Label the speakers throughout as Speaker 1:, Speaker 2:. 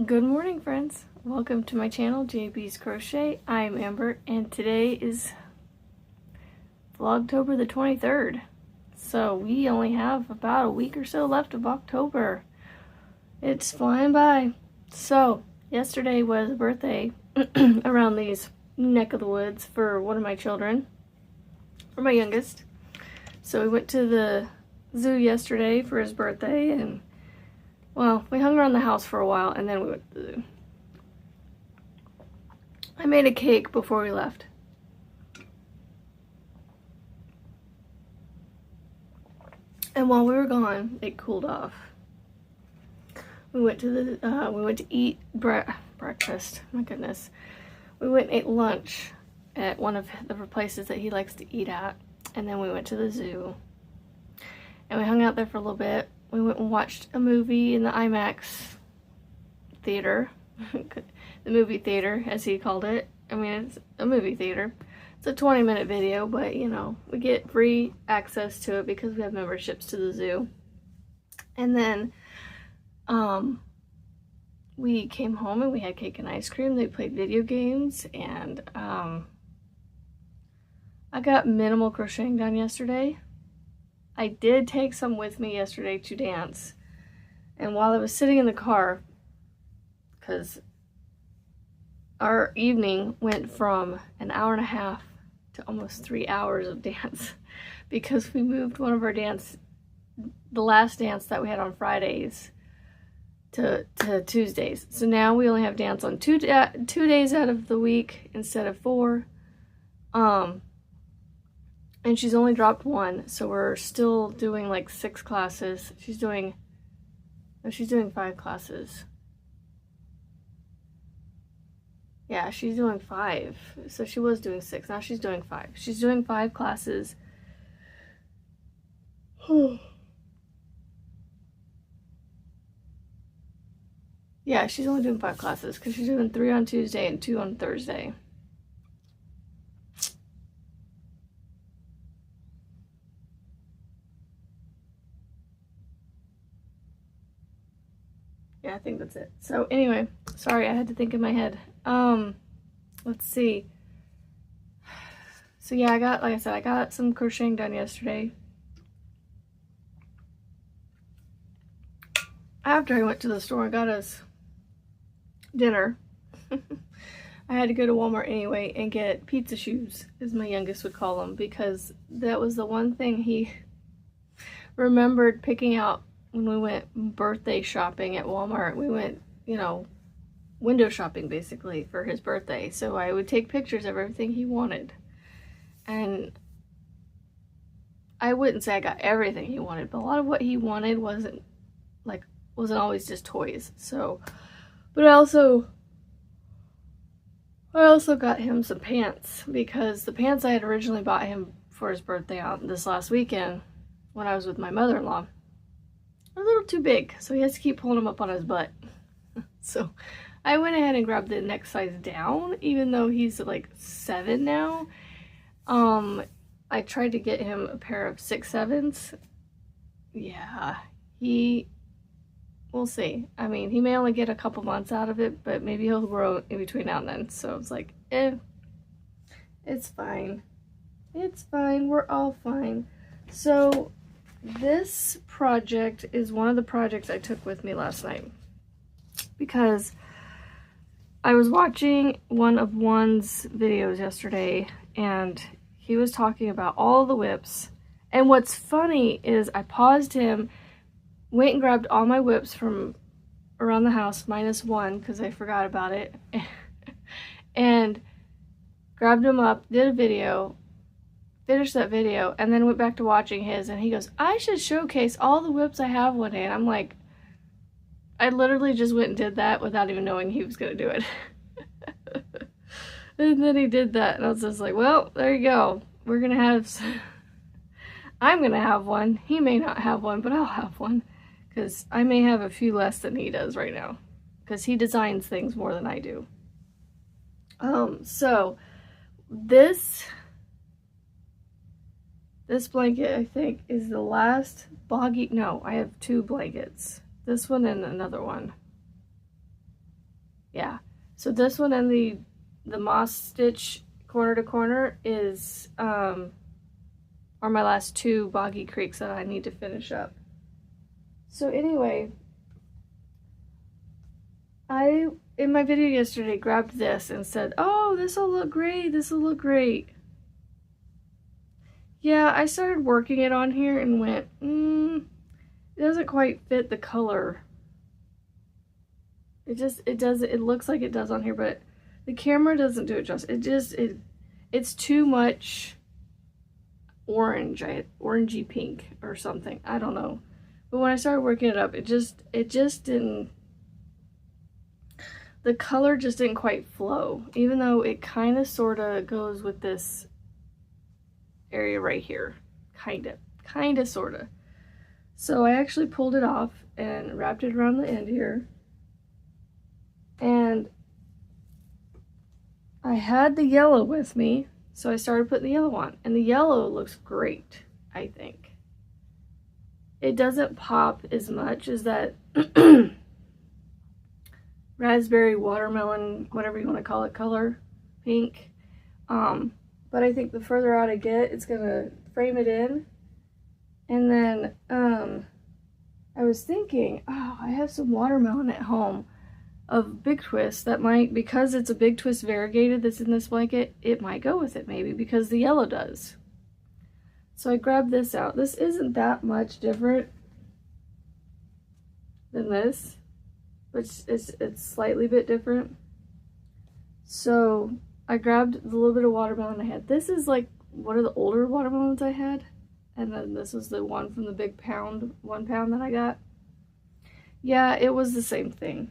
Speaker 1: Good morning, friends. Welcome to my channel, JB's Crochet. I'm Amber, and today is Vlogtober the 23rd. So we only have about a week or so left of October. It's flying by. So yesterday was a birthday around these neck of the woods for one of my children, for my youngest. So we went to the zoo yesterday for his birthday, and well, we hung around the house for a while, and then we went to the zoo. I made a cake before we left. And while we were gone, it cooled off. We went to eat breakfast. My goodness. We went and ate lunch at one of the places that he likes to eat at, and then we went to the zoo. And we hung out there for a little bit. We went and watched a movie in the IMAX theater. The movie theater, as he called it. I mean, it's a movie theater. It's a 20-minute video, but, you know, we get free access to it because we have memberships to the zoo. And then, we came home and we had cake and ice cream. They played video games, and, I got minimal crocheting done yesterday. I did take some with me yesterday to dance, and while I was sitting in the car, because our evening went from an hour and a half to almost 3 hours of dance, because we moved one of our the last dance that we had on Fridays to Tuesdays. So now we only have dance on two days out of the week instead of 4. And she's only dropped 1, so we're still doing like 6 classes. She's doing 5 classes. Yeah, she's doing 5. So she was doing 6, now she's doing 5. She's doing 5 classes. Yeah, she's only doing 5 classes because she's doing 3 on Tuesday and 2 on Thursday. Yeah, I think that's it. So anyway, sorry, I had to think in my head. Let's see. So yeah, like I said, I got some crocheting done yesterday. After I went to the store and got us dinner, I had to go to Walmart anyway and get pizza shoes, as my youngest would call them, because that was the one thing he remembered picking out when we went birthday shopping at Walmart. We went, you know, window shopping basically for his birthday. So I would take pictures of everything he wanted. And I wouldn't say I got everything he wanted, but a lot of what he wanted wasn't always just toys. So, but I also got him some pants, because the pants I had originally bought him for his birthday on this last weekend when I was with my mother-in-law a little too big, so he has to keep pulling them up on his butt. So I went ahead and grabbed the next size down, even though he's like 7 now. I tried to get him a pair of 6'7s. Yeah, we'll see. I mean, he may only get a couple months out of it, but maybe he'll grow in between now and then. So it's like, it's fine. It's fine. We're all fine. So this project is one of the projects I took with me last night, because I was watching one of Juan's videos yesterday, and he was talking about all the whips. And what's funny is I paused him, went and grabbed all my whips from around the house, minus 1, because I forgot about it, and grabbed them up, did a video, finished that video, and then went back to watching his, and he goes, I should showcase all the whips I have one day. And I'm like, I literally just went and did that without even knowing he was gonna do it. And then he did that, and I was just like, well, there you go. I'm gonna have one. He may not have one, but I'll have one, because I may have a few less than he does right now, because he designs things more than I do. So this blanket, I think, is the last boggy. No, I have 2 blankets. This one and another one. Yeah. So this one and the moss stitch corner to corner is are my last 2 Boggy Creeks that I need to finish up. So anyway, I in my video yesterday grabbed this and said, oh, this will look great, this will look great. Yeah, I started working it on here and went, it doesn't quite fit the color. It looks like it does on here, but the camera doesn't do it justice. It's too much orange, orangey pink or something. I don't know. But when I started working it up, it just didn't, the color just didn't quite flow, even though it kind of sort of goes with this area right here. Kind of sort of. So I actually pulled it off and wrapped it around the end here. And I had the yellow with me, so I started putting the yellow on. And the yellow looks great, I think. It doesn't pop as much as that raspberry, watermelon, whatever you want to call it, color, pink. But I think the further out I get, it's going to frame it in. And then I was thinking, oh, I have some watermelon at home of Big Twist that might, because it's a Big Twist variegated that's in this blanket, it might go with it maybe, because the yellow does. So I grabbed this out. This isn't that much different than this, but it's slightly bit different. So I grabbed the little bit of watermelon I had. This is like one of the older watermelons I had, and then this was the one from the big 1 pound that I got. Yeah, it was the same thing.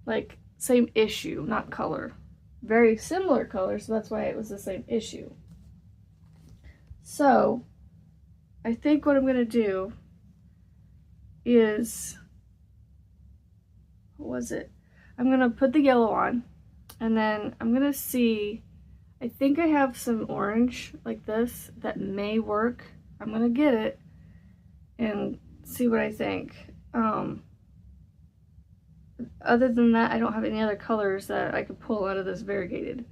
Speaker 1: Like, same issue, not color. Very similar color, so that's why it was the same issue. So, I think what I'm going to do is, what was it? I'm going to put the yellow on, and then I'm going to see, I think I have some orange like this that may work. I'm going to get it and see what I think. Other than that, I don't have any other colors that I could pull out of this variegated.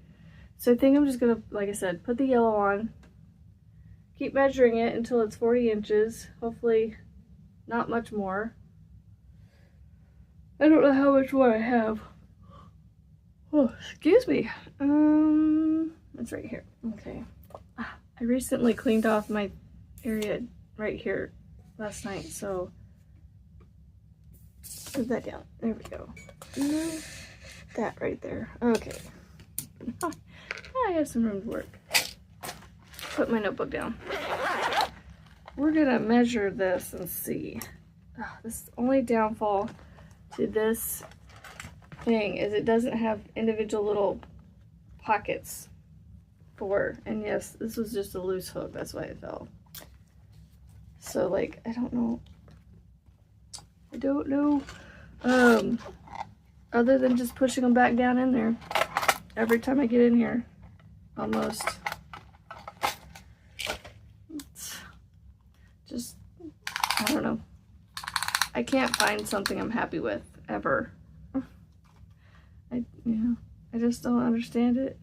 Speaker 1: So I think I'm just going to, like I said, put the yellow on, keep measuring it until it's 40 inches, hopefully not much more. I don't know how much more I have. Oh, excuse me. It's right here. Okay. I recently cleaned off my area right here last night, so put that down. There we go. No, that right there. Okay. I have some room to work. Put my notebook down. We're gonna measure this and see. This only downfall to this thing is it doesn't have individual little pockets for, and yes, this was just a loose hook, that's why it fell. So like, I don't know, other than just pushing them back down in there every time I get in here, almost. It's just, I don't know. I can't find something I'm happy with, ever. I just don't understand it.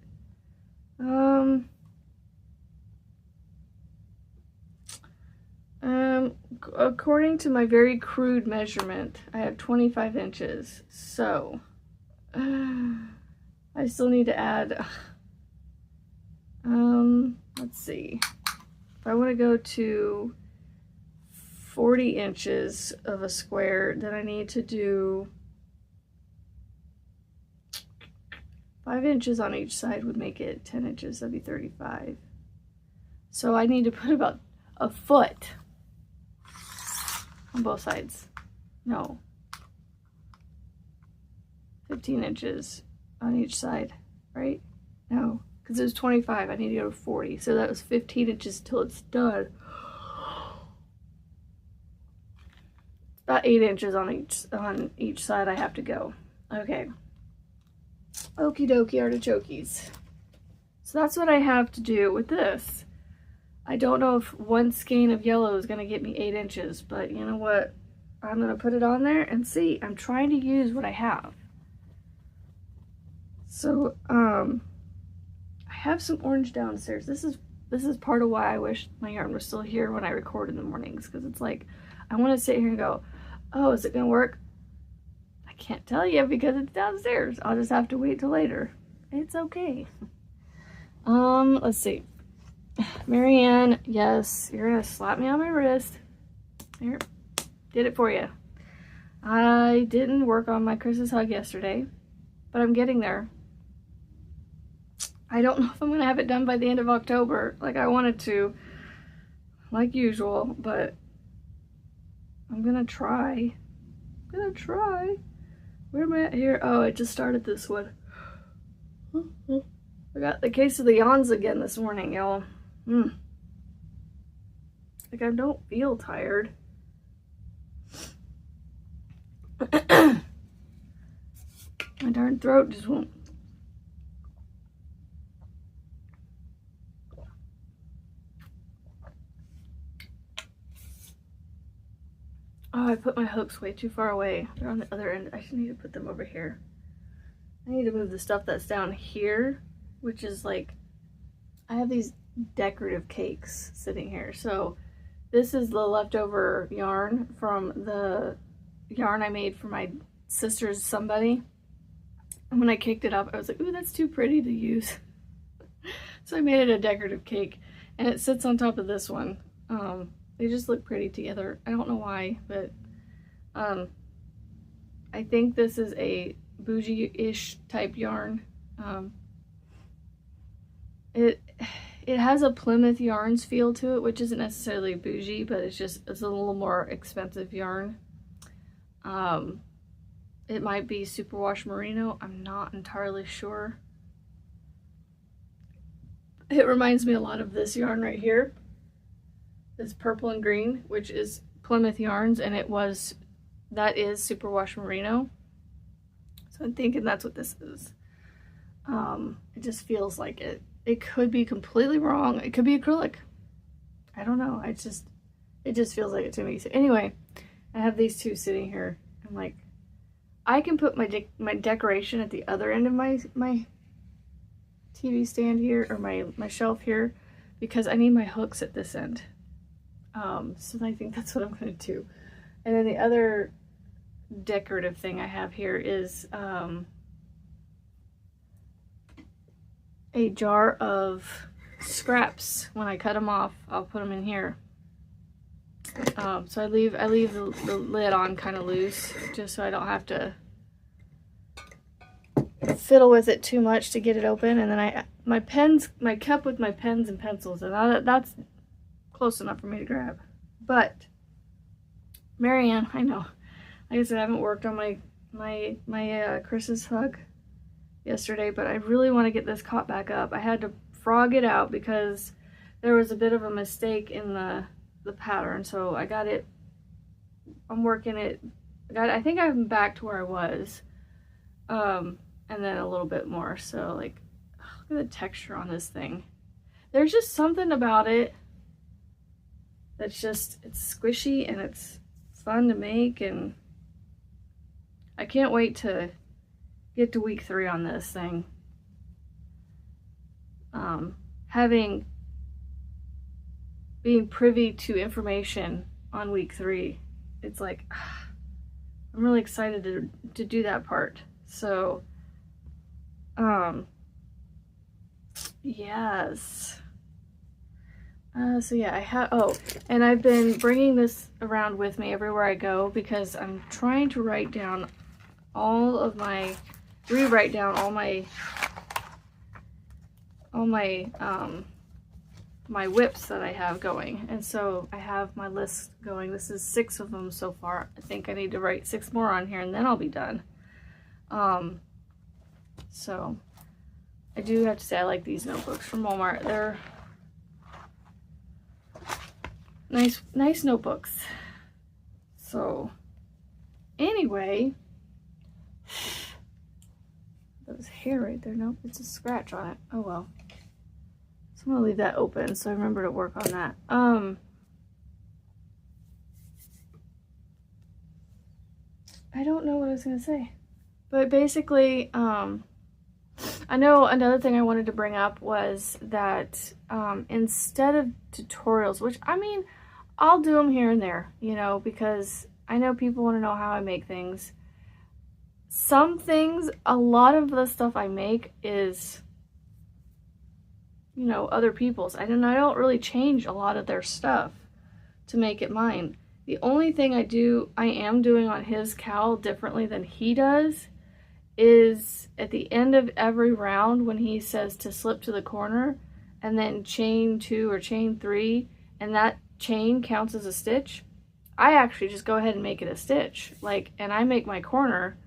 Speaker 1: According to my very crude measurement, I have 25 inches, so I still need to add, let's see, if I want to go to 40 inches of a square, then I need to do 5 inches on each side would make it 10 inches, that'd be 35. So I need to put about a foot on both sides. No. 15 inches on each side, right? No, because it was 25. I need to go to 40. So that was 15 inches till it's done. About 8 inches on each side I have to go. Okay. Okie dokie artichokes. So that's what I have to do with this. I don't know if one skein of yellow is going to get me 8 inches, but you know what? I'm going to put it on there and see. I'm trying to use what I have. So, I have some orange downstairs. This is part of why I wish my yarn was still here when I record in the mornings, because it's like, I want to sit here and go, oh, is it going to work? I can't tell you because it's downstairs. I'll just have to wait till later. It's okay. Let's see. Marianne, yes, you're going to slap me on my wrist. Here, did it for you. I didn't work on my Christmas hug yesterday, but I'm getting there. I don't know if I'm going to have it done by the end of October like I wanted to, like usual, but I'm going to try. Where am I at here? Oh, I just started this one. I got the case of the yawns again this morning, y'all. Like, I don't feel tired. My darn throat just won't. Oh, I put my hooks way too far away. They're on the other end. I just need to put them over here. I need to move the stuff that's down here, which is like, I have these decorative cakes sitting here. So this is the leftover yarn from the yarn I made for my sister's somebody. And when I caked it up, I was like, ooh, that's too pretty to use. So I made it a decorative cake, and it sits on top of this one. They just look pretty together. I don't know why, but I think this is a bougie-ish type yarn. It has a Plymouth Yarns feel to it, which isn't necessarily bougie, but it's a little more expensive yarn. It might be superwash merino. I'm not entirely sure. It reminds me a lot of this yarn right here. This purple and green, which is Plymouth Yarns, and that is superwash merino. So I'm thinking that's what this is. It just feels like it. It could be completely wrong. It could be acrylic. I don't know. It just feels like it to me. So anyway, I have these two sitting here. I'm like, I can put my decoration at the other end of my TV stand here, or my shelf here, because I need my hooks at this end. So I think that's what I'm going to do. And then the other decorative thing I have here is a jar of scraps. When I cut them off, I'll put them in here. So I leave the lid on kind of loose, just so I don't have to fiddle with it too much to get it open. And then my cup with my pens and pencils, and that's close enough for me to grab. But Marianne, I know, like I said, I haven't worked on my Chris's hug yesterday, but I really want to get this caught back up. I had to frog it out because there was a bit of a mistake in the pattern, so I got it. I'm working it. I think I'm back to where I was, and then a little bit more. So like, look at the texture on this thing. There's just something about it that's it's squishy and it's fun to make, and I can't wait to get to week 3 on this thing. Being privy to information on week 3, it's like, I'm really excited to do that part. So, yes. So yeah, and I've been bringing this around with me everywhere I go because I'm trying to rewrite down all my my whips that I have going. And so I have my list going. This is 6 of them so far. I think I need to write 6 more on here and then I'll be done. So I do have to say I like these notebooks from Walmart. They're nice notebooks. So anyway, that was hair right there. Nope, it's a scratch on it. Oh well. So I'm gonna leave that open so I remember to work on that. I don't know what I was gonna say, but basically, I know another thing I wanted to bring up was that instead of tutorials, which I mean, I'll do them here and there, you know, because I know people want to know how I make things. Some things, a lot of the stuff I make is, you know, other people's. I don't really change a lot of their stuff to make it mine. The only thing I am doing on his cowl differently than he does is at the end of every round when he says to slip to the corner and then chain 2 or chain 3 and that chain counts as a stitch, I actually just go ahead and make it a stitch. Like, and I make my corner,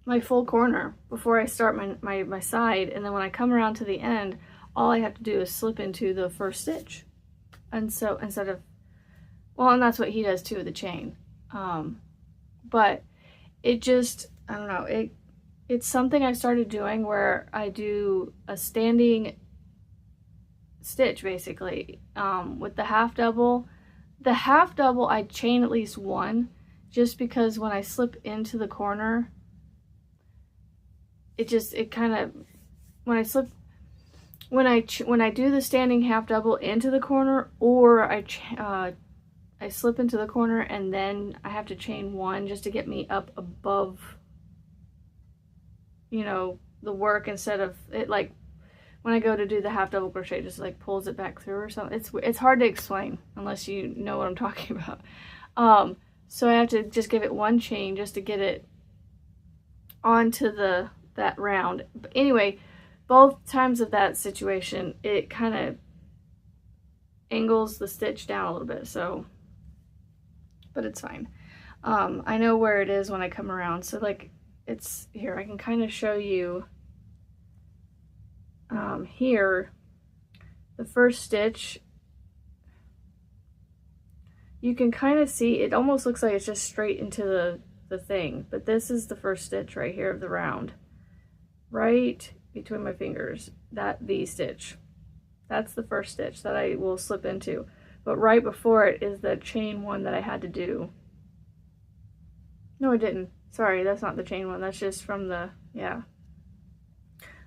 Speaker 1: my full corner before I start my side, and then when I come around to the end, all I have to do is slip into the first stitch. And so instead of, well, and that's what he does too with the chain. But it just, I don't know, it's something I started doing where I do a standing stitch basically with the half double. The half double I chain at least one, just because when I slip into the corner, it kind of, when I do the standing half double into the corner, or I slip into the corner and then I have to chain one just to get me up above, you know, the work, instead of it, like when I go to do the half double crochet, just like pulls it back through or something. It's hard to explain unless you know what I'm talking about. So I have to just give it one chain just to get it onto that round. But anyway, both times of that situation, it kind of angles the stitch down a little bit, so, but it's fine. I know where it is when I come around, so like, it's here, I can kind of show you here, the first stitch, you can kind of see, it almost looks like it's just straight into the thing, but this is the first stitch right here of the round, right between my fingers, that V stitch. That's the first stitch that I will slip into, but right before it is the chain one that I had to do. No, I didn't. Sorry, that's not the chain one. That's just from the, yeah.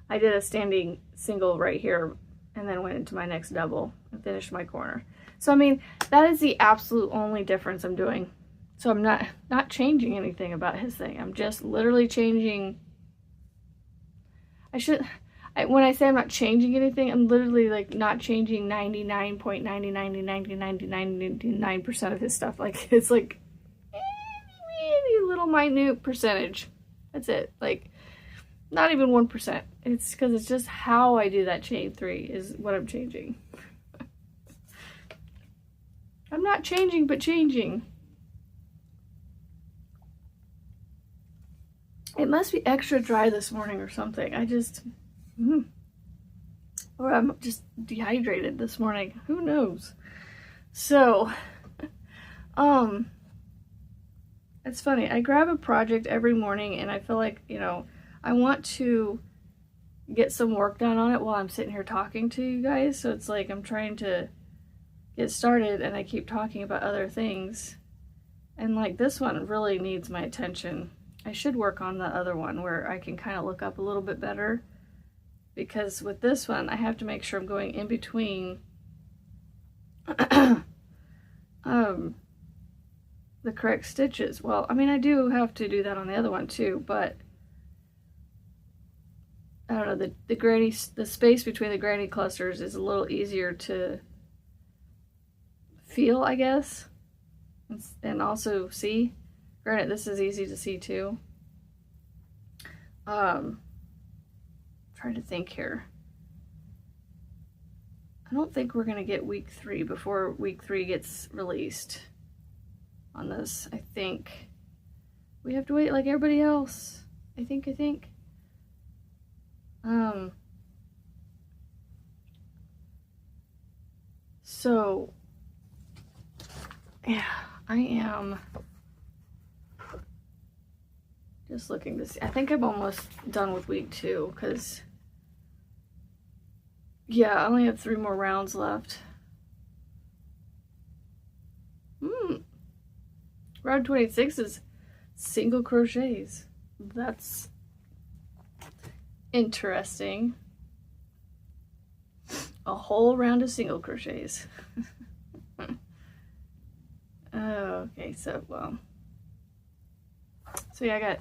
Speaker 1: I did a standing single right here and then went into my next double and finished my corner. So, I mean, that is the absolute only difference I'm doing. So I'm not changing anything about his thing. I'm just literally changing. When I say I'm not changing anything, I'm literally like not changing 99.999999% of his stuff. Like, it's like any little minute percentage. That's it. Like, not even 1%. It's because it's just how I do that chain 3 is what I'm changing. I'm not changing, but changing. It must be extra dry this morning or something. I just, or I'm just dehydrated this morning. Who knows? So, it's funny. I grab a project every morning and I feel like, you know, I want to get some work done on it while I'm sitting here talking to you guys. So it's like I'm trying to get started and I keep talking about other things. And like this one really needs my attention. I should work on the other one where I can kind of look up a little bit better, because with this one I have to make sure I'm going in between the correct stitches. Well, I mean, I do have to do that on the other one too, but I don't know, the space between the granny clusters is a little easier to feel, I guess, and also see. Granted, this is easy to see too. Trying to think here. I don't think we're gonna get week 3 before week 3 gets released on this. I think we have to wait like everybody else. I think. So yeah, I am just looking to see. I think I'm almost done with week 2 because, yeah, I only have 3 more rounds left. Round 26 is single crochets. that's interesting. A whole round of single crochets. Okay, so, so yeah,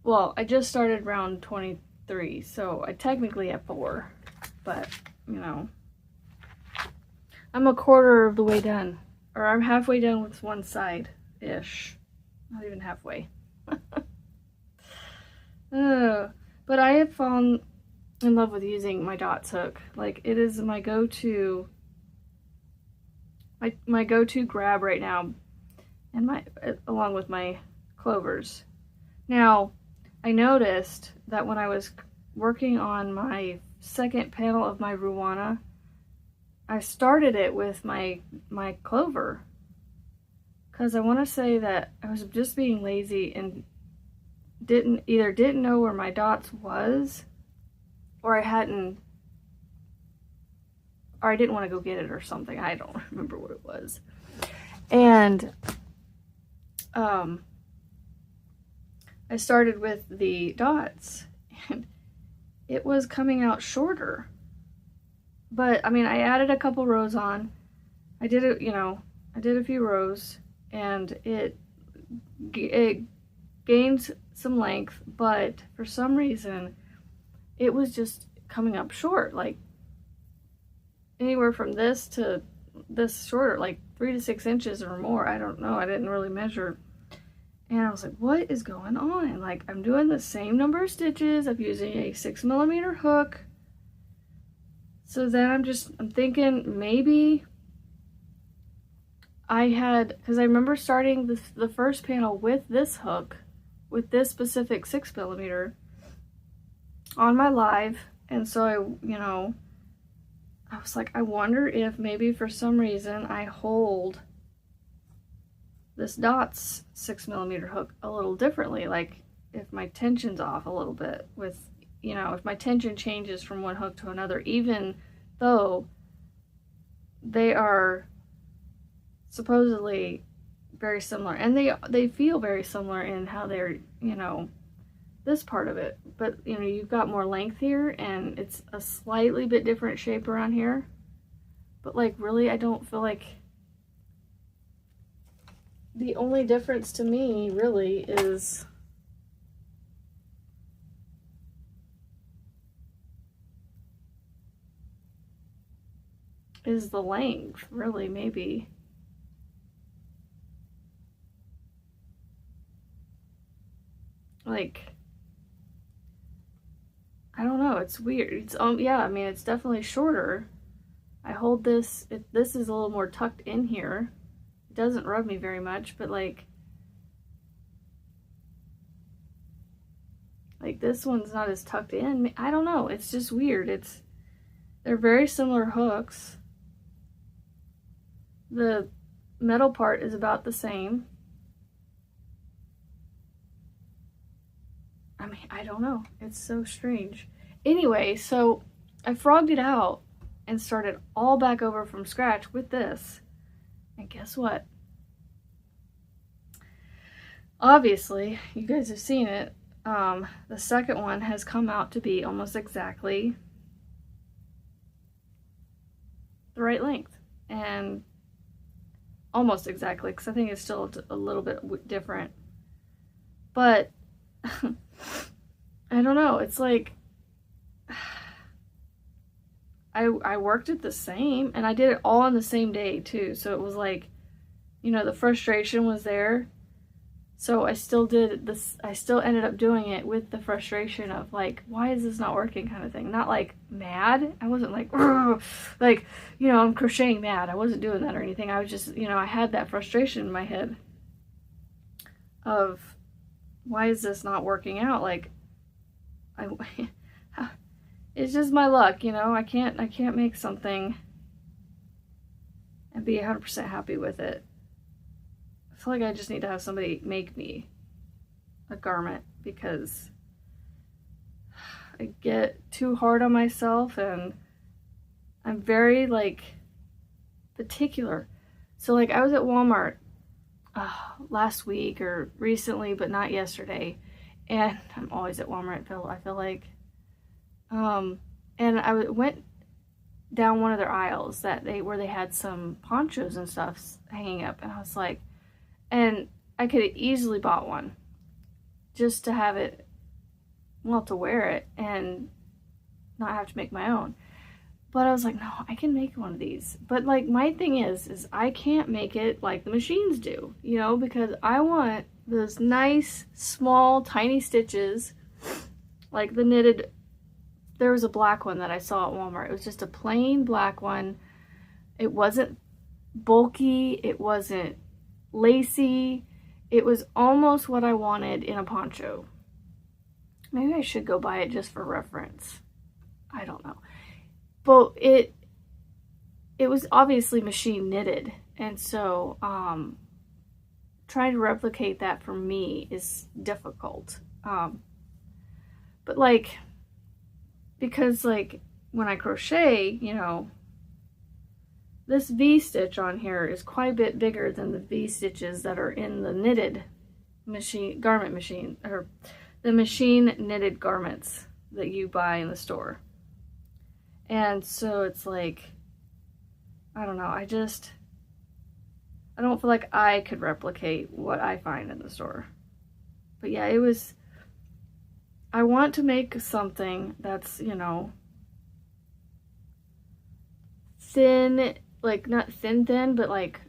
Speaker 1: I just started round 23, so I technically have 4, but, you know, I'm a quarter of the way done, or I'm halfway done with one side-ish, not even halfway. But I have fallen in love with using my dots hook. Like, it is my go-to, my go-to grab right now, and along with my clovers. Now, I noticed that when I was working on my second panel of my Ruana, I started it with my clover, because I want to say that I was just being lazy and didn't know where my dots was, or I didn't want to go get it or something. I don't remember what it was. And I started with the dots, and it was coming out shorter. But I mean, I added a couple rows on. I did it, I did a few rows, and it gained some length, but for some reason it was just coming up short, like anywhere from this to this shorter, like 3 to 6 inches or more. I don't know, I didn't really measure. And I was like, what is going on? Like, I'm doing the same number of stitches. I'm using a 6mm hook. So then I'm thinking maybe because I remember starting the first panel with this hook, with this specific 6mm on my live. And so I was like, I wonder if maybe for some reason I hold this dots 6mm hook a little differently, like if my tension's off a little bit with, if my tension changes from one hook to another, even though they are supposedly very similar, and they feel very similar in how they're, this part of it, but you've got more length here, and it's a slightly bit different shape around here. But like, really, I don't feel like the only difference to me really is the length, really, maybe. Like, I don't know, it's weird. It's yeah, I mean, it's definitely shorter. I hold this, this is a little more tucked in here. It doesn't rub me very much, but like this one's not as tucked in. I don't know, it's just weird. They're very similar hooks. The metal part is about the same. I mean, I don't know. It's so strange. Anyway, so I frogged it out and started all back over from scratch with this. And guess what? Obviously, you guys have seen it. The second one has come out to be almost exactly the right length. And almost exactly, because I think it's still a little bit different. But I don't know, it's like I worked it the same, and I did it all on the same day too, so it was like, the frustration was there, so I still did this. I still ended up doing it with the frustration of like, why is this not working, kind of thing. Not like mad. I wasn't like like, I'm crocheting mad. I wasn't doing that or anything. I was just, I had that frustration in my head of, why is this not working out? Like, it's just my luck, I can't make something and be 100% happy with it. I feel like I just need to have somebody make me a garment, because I get too hard on myself, and I'm very like particular. So like, I was at Walmart last week or recently, but not yesterday, and I'm always at Walmart, I feel like. And I went down one of their aisles where they had some ponchos and stuff hanging up, and I was like, and I could have easily bought one just to have it, well, to wear it and not have to make my own. But I was like, no, I can make one of these. But like, my thing is I can't make it like the machines do, you know, because I want those nice, small, tiny stitches, like the knitted. There was a black one that I saw at Walmart. It was just a plain black one. It wasn't bulky. It wasn't lacy. It was almost what I wanted in a poncho. Maybe I should go buy it just for reference. I don't know. But it was obviously machine knitted. And so trying to replicate that for me is difficult. But like, because like when I crochet, you know, this V-stitch on here is quite a bit bigger than the V-stitches that are in the knitted garment machine, or the machine knitted garments that you buy in the store. And so it's like, I don't know, I don't feel like I could replicate what I find in the store. But yeah, I want to make something that's, you know, thin, like not thin, but like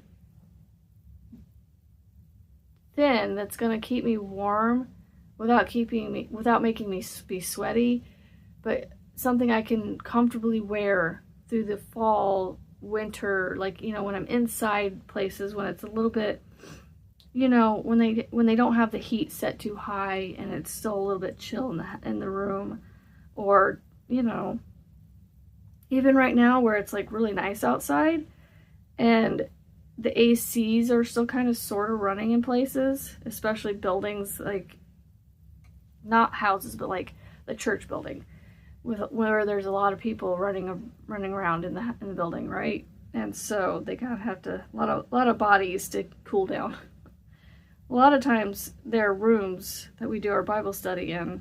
Speaker 1: thin, that's gonna keep me warm without making me be sweaty, but something I can comfortably wear through the fall, winter, like, you know, when I'm inside places, when it's a little bit, you know, when they don't have the heat set too high and it's still a little bit chill in the room, or, you know, even right now where it's like really nice outside and the ACs are still kind of sort of running in places, especially buildings, like not houses, but like the church building, where there's a lot of people running around in the building, right? And so they kind of have to, a lot of bodies to cool down. A lot of times their rooms that we do our Bible study in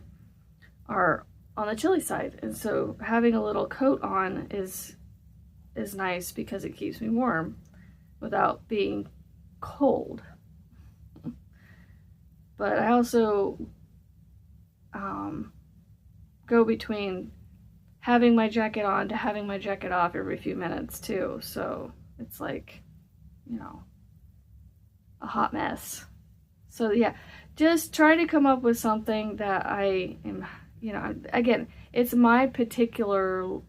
Speaker 1: are on the chilly side, and so having a little coat on is nice because it keeps me warm without being cold. But I also go between having my jacket on to having my jacket off every few minutes too, so it's like, you know, a hot mess. So yeah, just try to come up with something that I am, you know, again, it's my peculiarity.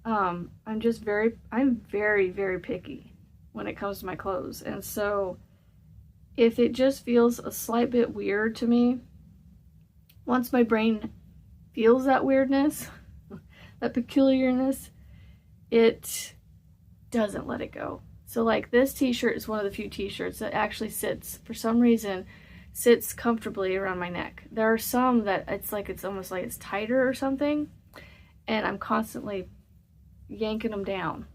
Speaker 1: I'm very, very picky when it comes to my clothes. And so if it just feels a slight bit weird to me, once my brain feels that weirdness, that peculiarness, it doesn't let it go. So like this t-shirt is one of the few t-shirts that actually for some reason, sits comfortably around my neck. There are some that it's almost like it's tighter or something, and I'm constantly yanking them down,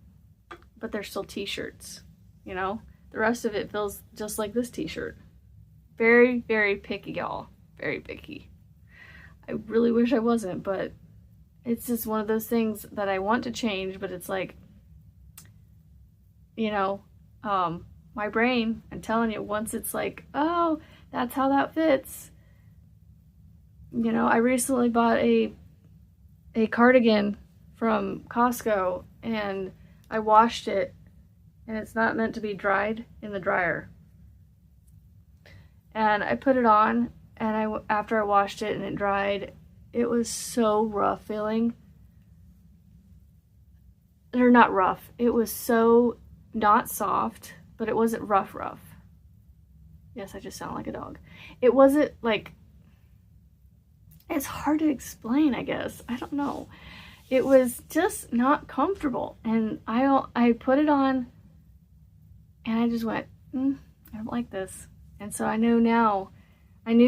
Speaker 1: but they're still t-shirts, you know? The rest of it feels just like this t-shirt. Very, very picky, y'all. Very picky. I really wish I wasn't, but it's just one of those things that I want to change, but it's like, you know, my brain, I'm telling you, once it's like, oh, that's how that fits. You know, I recently bought a cardigan from Costco, and I washed it, and it's not meant to be dried in the dryer. And I put it on, and after I washed it and it dried, it was so rough feeling. Or not rough. It was so not soft, but it wasn't rough. Yes, I just sound like a dog. It wasn't like, it's hard to explain, I guess. I don't know. It was just not comfortable. And I put it on and I just went, I don't like this. And so I knew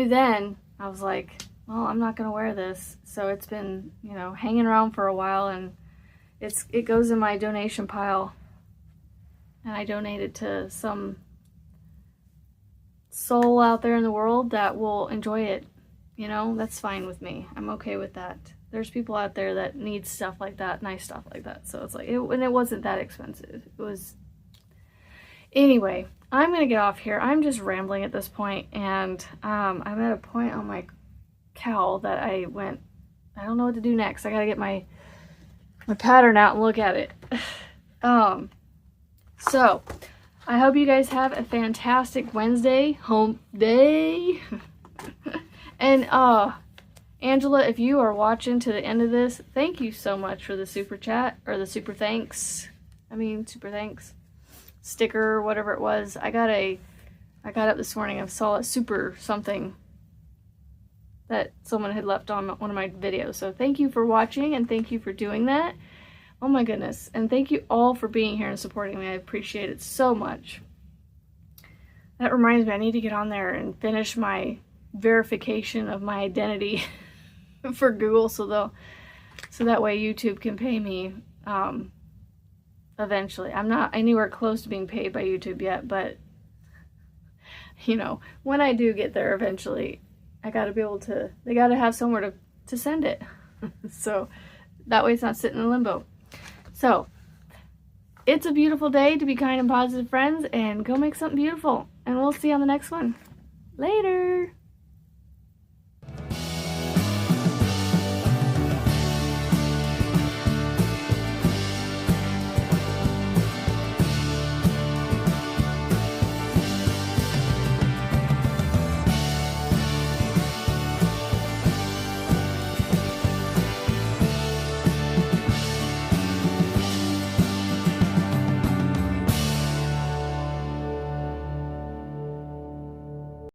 Speaker 1: then, I was like, well, I'm not going to wear this. So it's been, you know, hanging around for a while, and it goes in my donation pile. And I donated to some soul out there in the world that will enjoy it. You know, that's fine with me. I'm okay with that. There's people out there that need stuff like that, nice stuff like that. So it's like, and it wasn't that expensive. It was, anyway, I'm going to get off here. I'm just rambling at this point, and I'm at a point on my cowl that I don't know what to do next. I got to get my pattern out and look at it. So I hope you guys have a fantastic Wednesday, hump day. And Angela, if you are watching to the end of this, thank you so much for the super chat, or the super thanks. Super thanks sticker, whatever it was. I got up this morning and saw a super something that someone had left on one of my videos. So thank you for watching, and thank you for doing that. Oh my goodness. And thank you all for being here and supporting me. I appreciate it so much. That reminds me, I need to get on there and finish my verification of my identity for Google, so that way YouTube can pay me eventually. I'm not anywhere close to being paid by YouTube yet, but you know, when I do get there eventually, I gotta be able to, they gotta have somewhere to send it. So that way it's not sitting in limbo. So it's a beautiful day to be kind and positive, friends, and go make something beautiful. And we'll see you on the next one. Later.